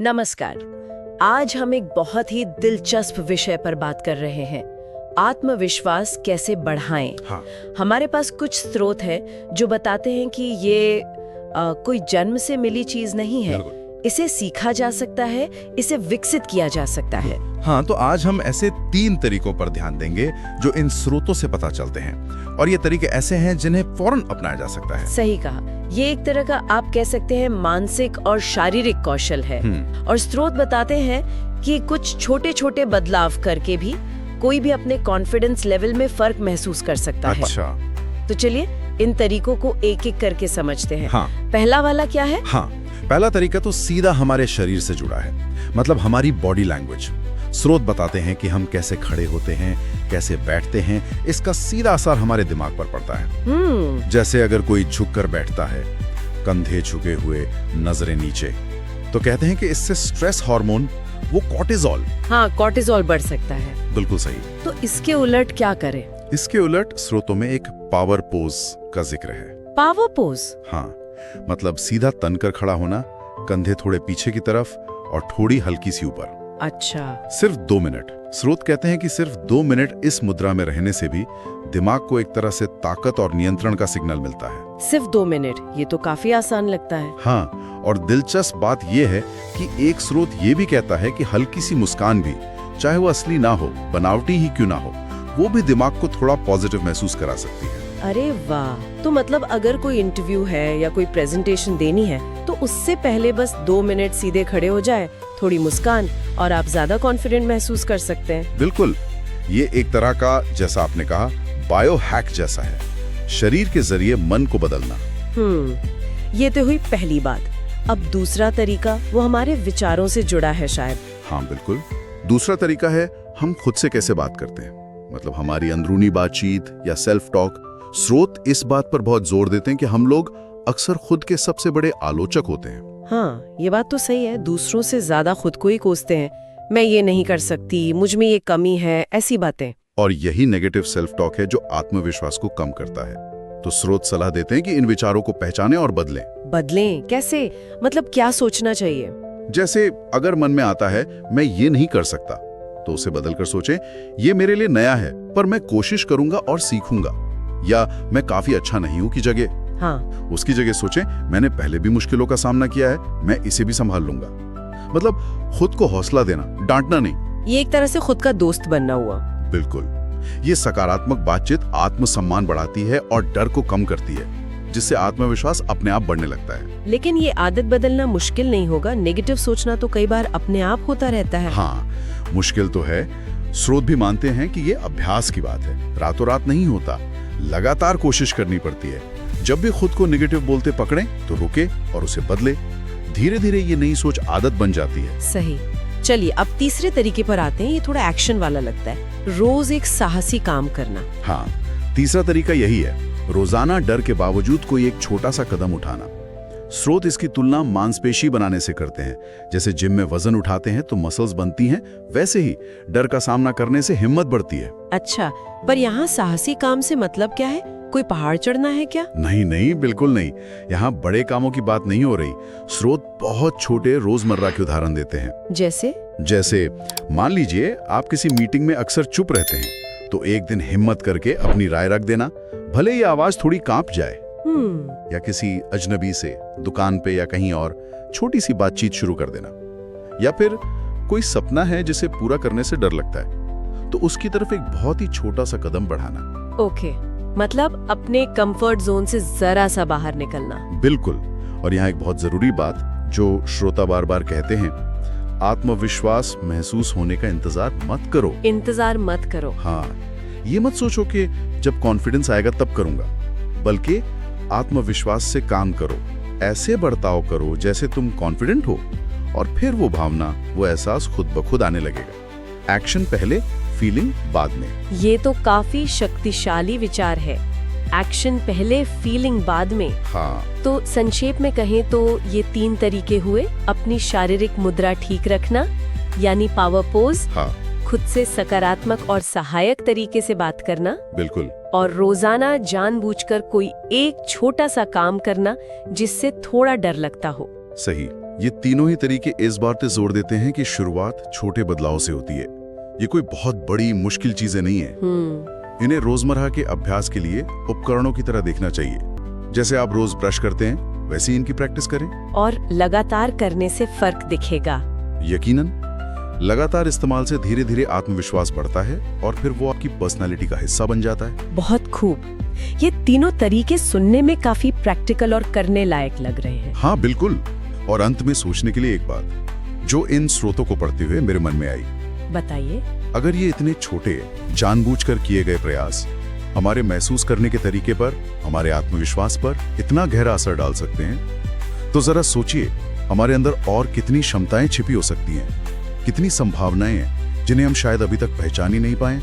नमस्कार। आज हम एक बहुत ही दिलचस्प विषय पर बात कर रहे हैं, आत्मविश्वास कैसे बढ़ाएं। हाँ। हमारे पास कुछ स्रोत हैं जो बताते हैं कि ये कोई जन्म से मिली चीज नहीं है, इसे सीखा जा सकता है, इसे विकसित किया जा सकता है। हाँ, तो आज हम ऐसे 3 तरीकों पर ध्यान देंगे जो इन स्रोतों से पता चलते हैं, और ये तरीके ऐसे हैं जिन्हें फौरन अपनाया जा सकता है। सही कहा, ये एक तरह का आप कह सकते हैं मानसिक और शारीरिक कौशल है। और स्रोत बताते हैं कि कुछ छोटे छोटे बदलाव करके भी कोई भी अपने कॉन्फिडेंस लेवल में फर्क महसूस कर सकता है। अच्छा। तो चलिए इन तरीकों को एक एक करके समझते हैं। हाँ। पहला वाला क्या है? हाँ, पहला तरीका तो सीधा हमारे शरीर से जुड़ा है, मतलब हमारी बॉडी लैंग्वेज। स्रोत बताते हैं कि हम कैसे खड़े होते हैं, कैसे बैठते हैं, इसका सीधा असर हमारे दिमाग पर पड़ता है। जैसे अगर कोई झुककर बैठता है, कंधे झुके हुए, नजरें नीचे, तो कहते हैं कि इससे स्ट्रेस हार्मोन, वो कॉर्टिजोल, हाँ, कॉर्टिजोल बढ़ सकता है। बिल्कुल सही। तो इसके उलट क्या करें? इसके उलट स्रोतों में एक पावर पोज का जिक्र है। Power pose? हाँ, मतलब सीधा तनकर खड़ा होना, कंधे थोड़े पीछे की तरफ और ठोड़ी हल्की सी ऊपर। अच्छा। सिर्फ 2 मिनट। स्रोत कहते हैं कि सिर्फ 2 मिनट इस मुद्रा में रहने से भी दिमाग को एक तरह से ताकत और नियंत्रण का सिग्नल मिलता है। सिर्फ 2 मिनट, ये तो काफी आसान लगता है। हाँ, और दिलचस्प बात यह है कि एक स्रोत ये भी कहता है कि हल्की सी मुस्कान भी, चाहे वो असली ना हो, बनावटी ही क्यों ना हो, वो भी दिमाग को थोड़ा पॉजिटिव महसूस करा सकती है। अरे वाह! तो मतलब अगर कोई इंटरव्यू है या कोई प्रेजेंटेशन देनी है, तो उससे पहले बस 2 मिनट सीधे खड़े हो जाए, थोड़ी मुस्कान, और आप ज्यादा कॉन्फिडेंट महसूस कर सकते हैं। बिल्कुल, ये एक तरह का, जैसा आपने कहा, बायो हैक जैसा है, शरीर के जरिए मन को बदलना। ये तो हुई पहली बात। अब दूसरा तरीका, वो हमारे विचारों से जुड़ा है शायद। हाँ बिल्कुल, दूसरा तरीका है हम खुद से कैसे बात करते हैं, मतलब हमारी अंदरूनी बातचीत या सेल्फ टॉक। स्रोत इस बात पर बहुत जोर देते हैं कि हम लोग अक्सर खुद के सबसे बड़े आलोचक होते हैं। हाँ, ये बात तो सही है, दूसरों से ज्यादा खुद को ही कोसते हैं। मैं ये नहीं कर सकती, मुझ में ये कमी है, ऐसी बातें। और यही नेगेटिव सेल्फ टॉक है जो आत्मविश्वास को कम करता है। तो स्रोत सलाह देते हैं कि इन विचारों को पहचानें और बदलें। बदलें कैसे? मतलब क्या सोचना चाहिए? जैसे अगर मन में आता है मैं ये नहीं कर सकता, तो उसे बदलकर सोचें, ये मेरे लिए नया है पर मैं कोशिश करूंगा और सीखूंगा। या मैं काफी अच्छा नहीं हूं की जगह, हाँ, उसकी जगह सोचें, मैंने पहले भी मुश्किलों का सामना किया है, मैं इसे भी संभाल लूंगा। मतलब खुद को हौसला देना, डांटना नहीं। ये एक तरह से खुद का दोस्त बनना हुआ। बिल्कुल, ये सकारात्मक बातचीत आत्मसम्मान बढ़ाती है और डर को कम करती है, जिससे आत्मविश्वास अपने आप बढ़ने लगता है। लेकिन ये आदत बदलना मुश्किल नहीं होगा? नेगेटिव सोचना तो कई बार अपने आप होता रहता है। हाँ, मुश्किल तो है। स्रोत भी मानते हैं कि ये अभ्यास की बात है, रातों रात नहीं होता, लगातार कोशिश करनी पड़ती है। जब भी खुद को नेगेटिव बोलते पकड़ें तो रुके और उसे बदले। धीरे धीरे ये नई सोच आदत बन जाती है। सही। चलिए अब तीसरे तरीके पर आते हैं, ये थोड़ा एक्शन वाला लगता है, रोज एक साहसी काम करना। हाँ, तीसरा तरीका यही है, रोजाना डर के बावजूद कोई एक छोटा सा कदम उठाना। स्रोत इसकी तुलना मांसपेशी बनाने से करते हैं। जैसे जिम में वजन उठाते हैं तो मसल्स बनती हैं, वैसे ही डर का सामना करने से हिम्मत बढ़ती है। अच्छा, पर यहाँ साहसी काम से मतलब क्या है? कोई पहाड़ चढ़ना है क्या? नहीं नहीं, बिल्कुल नहीं। यहाँ बड़े कामों की बात नहीं हो रही। स्रोत बहुत छोटे रोजमर्रा के उदाहरण देते हैं। जैसे मान लीजिए आप किसी मीटिंग में अक्सर चुप रहते हैं, तो एक दिन हिम्मत करके अपनी राय रख देना, भले ही आवाज थोड़ी कांप जाए। या किसी अजनबी से दुकान पे या कहीं और छोटी सी बातचीत शुरू कर देना। या फिर कोई सपना है जिसे पूरा करने से डर लगता है, तो उसकी तरफ एक बहुत ही छोटा सा कदम बढ़ाना। ओके, मतलब अपने कंफर्ट जोन से जरा सा बाहर निकलना। बिल्कुल। और यहाँ एक बहुत जरूरी बात जो श्रोता बार बार कहते हैं, आत्मविश्वास महसूस होने का इंतजार मत करो। इंतजार मत करो। हाँ, ये मत सोचो कि जब कॉन्फिडेंस आएगा तब करूंगा, बल्कि आत्मविश्वास से काम करो। ऐसे बर्ताव करो जैसे तुम कॉन्फिडेंट हो, और फिर वो भावना, वो एहसास खुद ब खुद आने लगेगा। एक्शन पहले, फीलिंग बाद में। ये तो काफी शक्तिशाली विचार है। एक्शन पहले, फीलिंग बाद में। हाँ। तो संक्षेप में कहें तो ये 3 तरीके हुए। अपनी शारीरिक मुद्रा ठीक रखना, यानी पावर पोज। हाँ। खुद से सकारात्मक और सहायक तरीके से बात करना। बिल्कुल। और रोजाना जानबूझकर कोई एक छोटा सा काम करना जिससे थोड़ा डर लगता हो। सही। ये तीनों ही तरीके इस बात पे जोर देते हैं कि शुरुआत छोटे बदलाव से होती है। ये कोई बहुत बड़ी मुश्किल चीजें नहीं है। इन्हें रोजमर्रा के अभ्यास के लिए उपकरणों की तरह देखना चाहिए। जैसे आप रोज ब्रश करते हैं, वैसे ही इनकी प्रैक्टिस करें। और लगातार करने से फर्क दिखेगा। यकीनन, लगातार इस्तेमाल से धीरे धीरे आत्मविश्वास बढ़ता है और फिर वो आपकी पर्सनालिटी का हिस्सा बन जाता है। बहुत खूब। ये तीनों तरीके सुनने में काफी प्रैक्टिकल और करने लायक लग रहे हैं। हाँ बिल्कुल। और अंत में सोचने के लिए एक बात जो इन स्रोतों को पढ़ते हुए मेरे मन में आई। बताइए। अगर ये इतने छोटे जानबूझकर किए गए प्रयास हमारे महसूस करने के तरीके पर, हमारे आत्मविश्वास पर इतना गहरा असर डाल सकते हैं, तो जरा सोचिए हमारे अंदर और कितनी क्षमताएं छिपी हो सकती हैं, कितनी संभावनाएं हैं जिन्हें हम शायद अभी तक पहचान ही नहीं पाए।